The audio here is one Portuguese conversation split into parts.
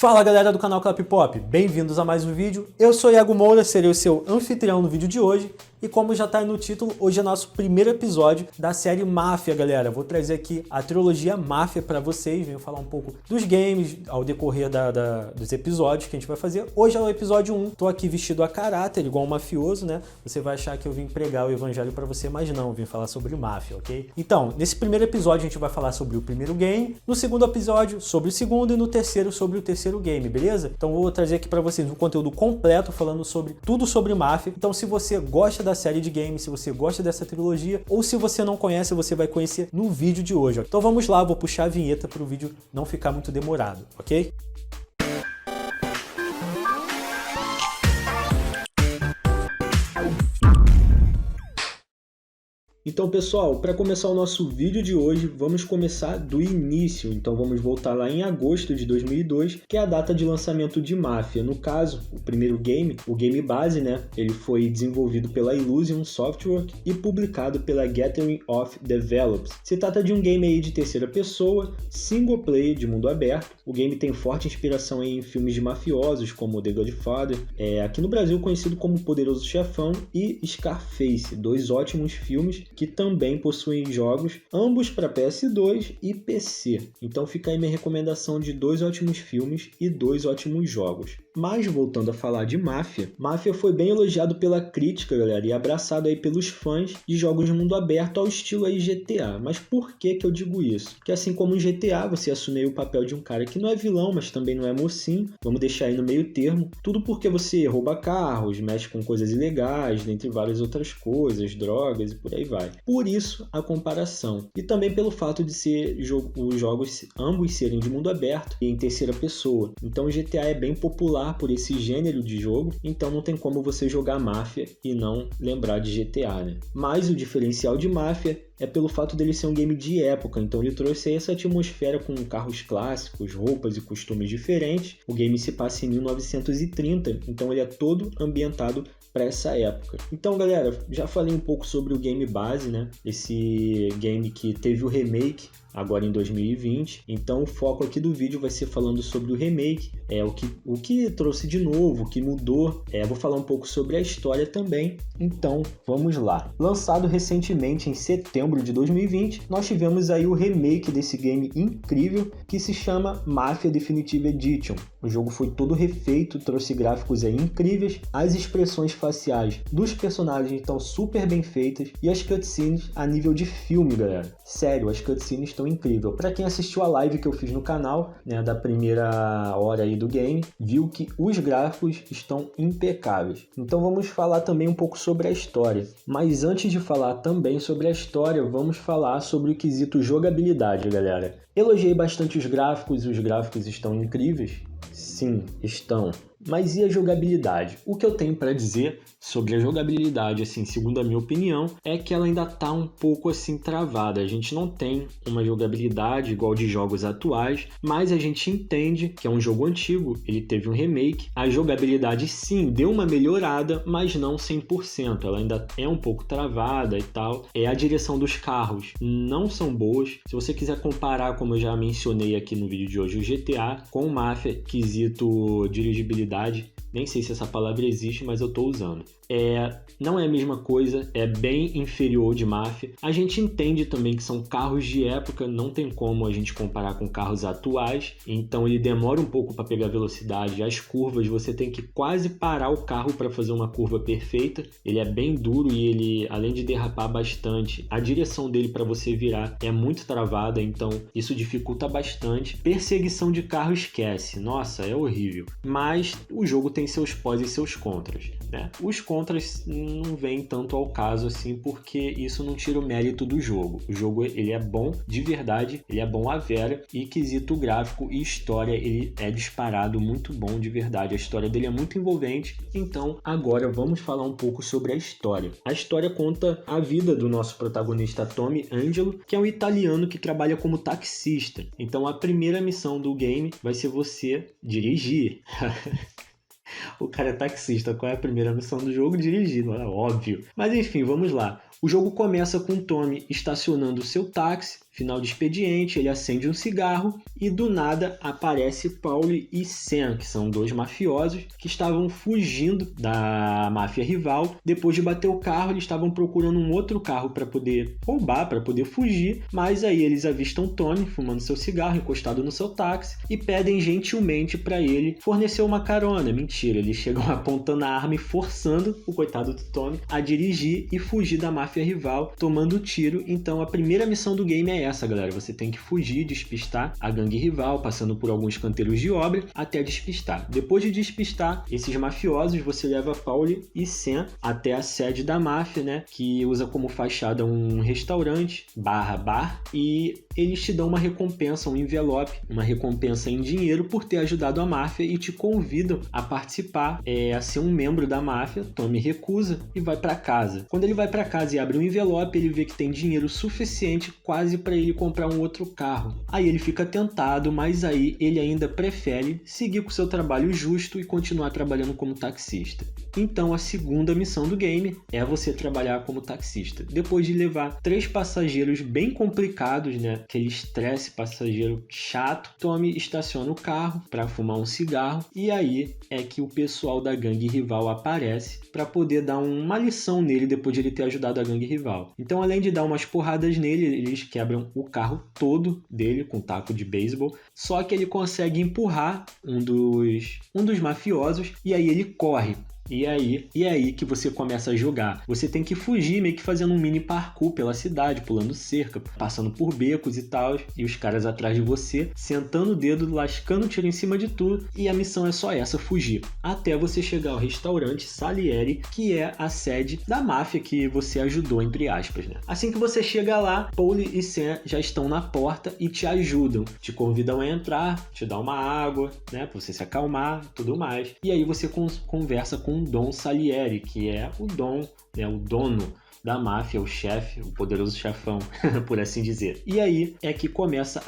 Fala galera do canal Clap Pop, bem-vindos a mais um vídeo. Eu sou Iago Moura, serei o seu anfitrião no vídeo de hoje. E como já tá aí no título, hoje é nosso primeiro episódio da série Máfia, galera. Vou trazer aqui a trilogia Máfia pra vocês, venho falar um pouco dos games ao decorrer dos episódios que a gente vai fazer. Hoje é o episódio 1, tô aqui vestido a caráter, igual um mafioso, né? Você vai achar que eu vim pregar o evangelho pra você, mas não, eu vim falar sobre máfia, ok? Então, nesse primeiro episódio a gente vai falar sobre o primeiro game, no segundo episódio sobre o segundo e no terceiro sobre o terceiro game, beleza? Então vou trazer aqui pra vocês um conteúdo completo falando sobre tudo sobre máfia. Então se você gosta da série de games, se você gosta dessa trilogia ou se você não conhece, você vai conhecer no vídeo de hoje. Então vamos lá, vou puxar a vinheta para o vídeo não ficar muito demorado, ok? Então pessoal, para começar o nosso vídeo de hoje, vamos começar do início. Então vamos voltar lá em agosto de 2002, que é a data de lançamento de Máfia. No caso, o primeiro game, o game base, né? Ele foi desenvolvido pela Illusion Software e publicado pela Gathering of Developers. Se trata de um game aí de terceira pessoa, single player de mundo aberto. O game tem forte inspiração em filmes de mafiosos como The Godfather, aqui no Brasil conhecido como Poderoso Chefão e Scarface, dois ótimos filmes que também possuem jogos, ambos para PS2 e PC. Então fica aí minha recomendação de dois ótimos filmes e dois ótimos jogos. Mas voltando a falar de Máfia, Máfia foi bem elogiado pela crítica, galera, e abraçado aí pelos fãs de jogos de mundo aberto ao estilo aí GTA. Mas por que eu digo isso? Porque assim como em GTA, você assume o papel de um cara que não é vilão, mas também não é mocinho, vamos deixar aí no meio termo, tudo porque você rouba carros, mexe com coisas ilegais, dentre várias outras coisas, drogas e por aí vai. Por isso a comparação. E também pelo fato de ser os jogos ambos serem de mundo aberto e em terceira pessoa. Então o GTA é bem popular por esse gênero de jogo, então não tem como você jogar Máfia e não lembrar de GTA, né? Mas o diferencial de Máfia é pelo fato dele ser um game de época, então ele trouxe essa atmosfera com carros clássicos, roupas e costumes diferentes. O game se passa em 1930, então ele é todo ambientado para essa época. Então galera, já falei um pouco sobre o game base, né? Esse game que teve o remake agora em 2020, então o foco aqui do vídeo vai ser falando sobre o remake, o que trouxe de novo, o que mudou, vou falar um pouco sobre a história também, então vamos lá. Lançado recentemente em setembro de 2020, nós tivemos aí o remake desse game incrível que se chama Mafia Definitive Edition. O jogo foi todo refeito, trouxe gráficos aí incríveis, as expressões faciais dos personagens estão super bem feitas e as cutscenes a nível de filme, galera. Sério, as cutscenes estão incrível. Para quem assistiu a live que eu fiz no canal, né, da primeira hora aí do game, viu que os gráficos estão impecáveis. Então vamos falar também um pouco sobre a história. Mas antes de falar também sobre a história, vamos falar sobre o quesito jogabilidade, galera. Elogiei bastante os gráficos estão incríveis? Sim, estão. Mas e a jogabilidade? O que eu tenho para dizer sobre a jogabilidade, assim, segundo a minha opinião, é que ela ainda tá um pouco assim travada. A gente não tem uma jogabilidade igual de jogos atuais, mas a gente entende que é um jogo antigo, ele teve um remake. A jogabilidade sim deu uma melhorada, mas não 100%. Ela ainda é um pouco travada e tal. A direção dos carros não são boas. Se você quiser comparar, como eu já mencionei aqui no vídeo de hoje, o GTA com o Máfia, quesito dirigibilidade, nem sei se essa palavra existe, mas eu estou usando. Não é a mesma coisa, é bem inferior de Máfia. A gente entende também que são carros de época, não tem como a gente comparar com carros atuais, então ele demora um pouco para pegar velocidade. As curvas, você tem que quase parar o carro para fazer uma curva perfeita. Ele é bem duro e ele, além de derrapar bastante, a direção dele para você virar é muito travada, então isso dificulta bastante. Perseguição de carro esquece, nossa, é horrível. Mas o jogo tem seus pós e seus contras, né? Os contras não vêm tanto ao caso assim, porque isso não tira o mérito do jogo. O jogo ele é bom de verdade, ele é bom à vera, e quesito gráfico e história ele é disparado muito bom de verdade. A história dele é muito envolvente. Então agora vamos falar um pouco sobre a história. A história conta a vida do nosso protagonista Tommy Angelo, que é um italiano que trabalha como taxista. Então a primeira missão do game vai ser você dirigir. O cara é taxista, qual é a primeira missão do jogo? Dirigir, não é óbvio. Mas enfim, vamos lá. O jogo começa com o Tommy estacionando seu táxi, Final de expediente, ele acende um cigarro e do nada aparece Paul e Sam, que são 2 mafiosos que estavam fugindo da máfia rival. Depois de bater o carro, eles estavam procurando um outro carro para poder roubar, para poder fugir, mas aí eles avistam Tommy fumando seu cigarro, encostado no seu táxi, e pedem gentilmente para ele fornecer uma carona. Mentira, eles chegam apontando a arma e forçando o coitado do Tommy a dirigir e fugir da máfia rival, tomando tiro. Então a primeira missão do game é essa, galera. Você tem que fugir, despistar a gangue rival, passando por alguns canteiros de obra até despistar. Depois de despistar esses mafiosos, você leva Paul e Sam até a sede da máfia, né, que usa como fachada um restaurante /bar, e eles te dão uma recompensa, um envelope, uma recompensa em dinheiro por ter ajudado a máfia e te convidam a participar, a ser um membro da máfia. Tommy recusa e vai para casa. Quando ele vai para casa e abre um envelope, ele vê que tem dinheiro suficiente quase para ele comprar um outro carro. Aí ele fica tentado, mas aí ele ainda prefere seguir com seu trabalho justo e continuar trabalhando como taxista. Então a segunda missão do game é você trabalhar como taxista. Depois de levar 3 passageiros bem complicados, né, aquele estresse passageiro chato, Tommy estaciona o carro para fumar um cigarro, e aí é que o pessoal da gangue rival aparece para poder dar uma lição nele depois de ele ter ajudado a gangue rival. Então, além de dar umas porradas nele, eles quebram o carro todo dele com um taco de beisebol, só que ele consegue empurrar um dos mafiosos, e aí ele corre. E é aí que você começa a jogar. Você tem que fugir, meio que fazendo um mini parkour pela cidade, pulando cerca, passando por becos e tal, e os caras atrás de você, sentando o dedo, lascando tiro em cima de tudo, e a missão é só essa, fugir. Até você chegar ao restaurante Salieri, que é a sede da máfia que você ajudou, entre aspas, né? Assim que você chega lá, Paul e Sam já estão na porta e te ajudam, te convidam a entrar, te dão uma água, né, pra você se acalmar, tudo mais. E aí você conversa com Don Salieri, que é o Don, né, o dono da máfia, o chefe, o poderoso chefão, por assim dizer. E aí é que começa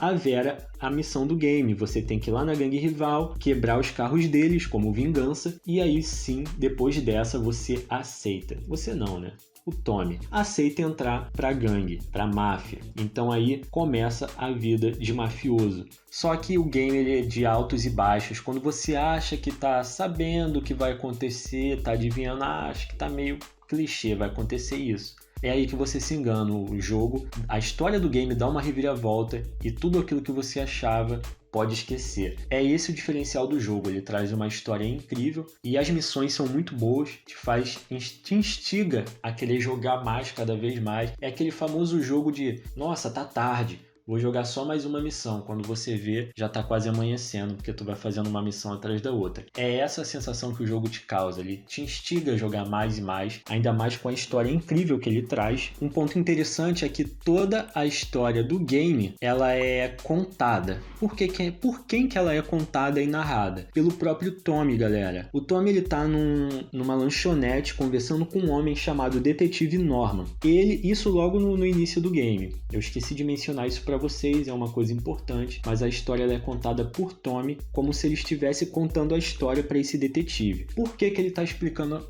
a missão do game. Você tem que ir lá na gangue rival, quebrar os carros deles como vingança, e aí sim, depois dessa, você aceita. Você não, né? O Tommy aceita entrar pra gangue, pra máfia. Então aí começa a vida de mafioso. Só que o game ele é de altos e baixos. Quando você acha que tá sabendo o que vai acontecer, tá adivinhando, acho que tá meio clichê, vai acontecer isso. É aí que você se engana. O jogo, a história do game dá uma reviravolta e tudo aquilo que você achava pode esquecer. É esse o diferencial do jogo. Ele traz uma história incrível e as missões são muito boas, te instiga a querer jogar mais cada vez mais. É aquele famoso jogo de, nossa, tá tarde, vou jogar só mais uma missão. Quando você vê, já tá quase amanhecendo, porque tu vai fazendo uma missão atrás da outra. É essa a sensação que o jogo te causa. Ele te instiga a jogar mais e mais, ainda mais com a história incrível que ele traz. Um ponto interessante é que toda a história do game, ela é contada. Por quem que ela é contada e narrada? Pelo próprio Tommy, galera. O Tommy, ele tá numa lanchonete conversando com um homem chamado Detetive Norman. Isso logo no início do game. Eu esqueci de mencionar isso pra vocês, é uma coisa importante, mas a história ela é contada por Tommy como se ele estivesse contando a história para esse detetive. Por que ele está explicando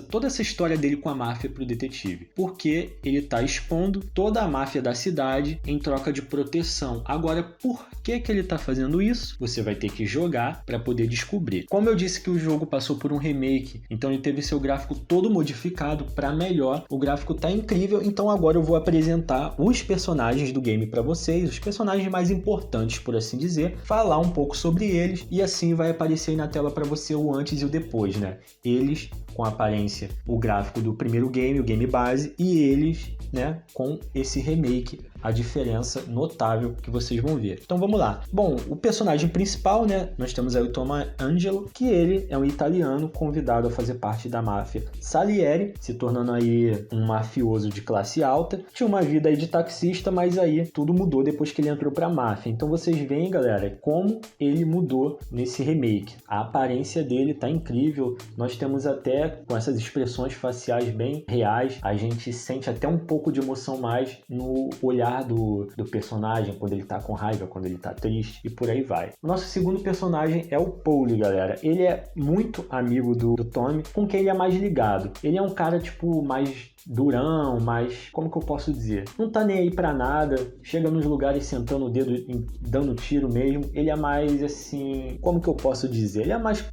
toda essa história dele com a máfia para o detetive? Porque ele está expondo toda a máfia da cidade em troca de proteção. Agora, por que ele está fazendo isso? Você vai ter que jogar para poder descobrir. Como eu disse que o jogo passou por um remake, então ele teve seu gráfico todo modificado para melhor. O gráfico está incrível, então agora eu vou apresentar os personagens do game para vocês, os personagens mais importantes, por assim dizer, falar um pouco sobre eles, e assim vai aparecer aí na tela para você o antes e o depois, né? Eles com a aparência, o gráfico do primeiro game, o game base, e eles, né, com esse remake, a diferença notável que vocês vão ver. Então vamos lá. Bom, o personagem principal, né, nós temos aí o Tommy Angelo, que ele é um italiano convidado a fazer parte da máfia Salieri, se tornando aí um mafioso de classe alta. Tinha uma vida aí de taxista, mas aí tudo mudou depois que ele entrou pra máfia. Então vocês veem, galera, como ele mudou nesse remake. A aparência dele tá incrível. Nós temos até até com essas expressões faciais bem reais, a gente sente até um pouco de emoção mais no olhar do personagem, quando ele tá com raiva, quando ele tá triste e por aí vai. O nosso segundo personagem é o Paulie, galera. Ele é muito amigo do Tommy, com quem ele é mais ligado. Ele é um cara, tipo, mais durão, mas como que eu posso dizer? Não tá nem aí pra nada, chega nos lugares sentando o dedo, dando tiro mesmo. Ele é mais assim, como que eu posso dizer? Ele é mais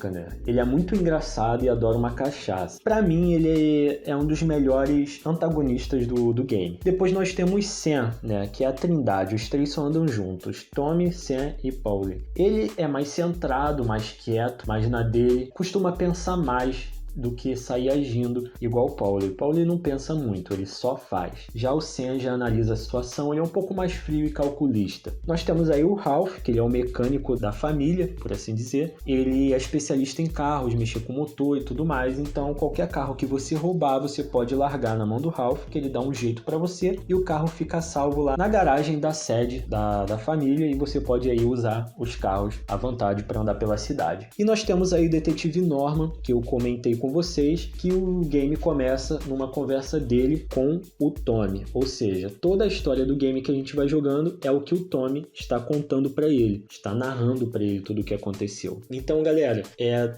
né? Ele é muito engraçado e adora uma cachaça. Pra mim, ele é um dos melhores antagonistas do game. Depois nós temos Sam, né? Que é a trindade. Os três só andam juntos. Tommy, Sam e Paulie. Ele é mais centrado, mais quieto, mais na dele. Costuma pensar mais do que sair agindo igual o Paulie. O Paulie não pensa muito, ele só faz. Já o Sam já analisa a situação, ele é um pouco mais frio e calculista. Nós temos aí o Ralph, que ele é o mecânico da família, por assim dizer. Ele é especialista em carros, mexer com motor e tudo mais, então qualquer carro que você roubar, você pode largar na mão do Ralph, que ele dá um jeito para você, e o carro fica salvo lá na garagem da sede da família, e você pode aí usar os carros à vontade para andar pela cidade. E nós temos aí o detetive Norman, que eu comentei com vocês, que o game começa numa conversa dele com o Tommy, ou seja, toda a história do game que a gente vai jogando é o que o Tommy está contando para ele, está narrando para ele tudo o que aconteceu. Então, galera,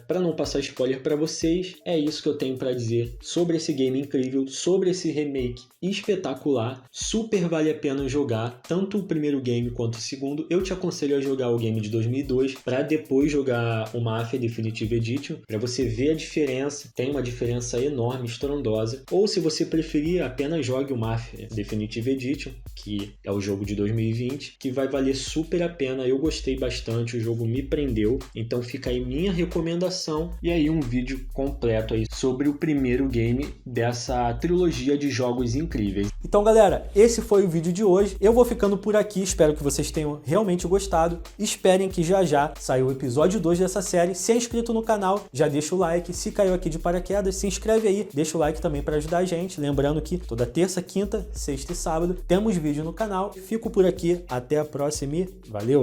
para não passar spoiler para vocês, é isso que eu tenho para dizer sobre esse game incrível, sobre esse remake espetacular. Super vale a pena jogar tanto o primeiro game quanto o segundo. Eu te aconselho a jogar o game de 2002 para depois jogar o Mafia Definitive Edition, para você ver a diferença. Tem uma diferença enorme, estrondosa. Ou se você preferir, apenas jogue o Mafia Definitive Edition, que é o jogo de 2020, que vai valer super a pena. Eu gostei bastante, o jogo me prendeu. Então fica aí minha recomendação e aí um vídeo completo aí sobre o primeiro game dessa trilogia de jogos incríveis. Então, galera, esse foi o vídeo de hoje. Eu vou ficando por aqui, espero que vocês tenham realmente gostado. Esperem que já saiu o episódio 2 dessa série. Se é inscrito no canal, já deixa o like. Se caiu aqui de paraquedas, se inscreve aí, deixa o like também para ajudar a gente. Lembrando que toda terça, quinta, sexta e sábado temos vídeo no canal. Fico por aqui, até a próxima e valeu!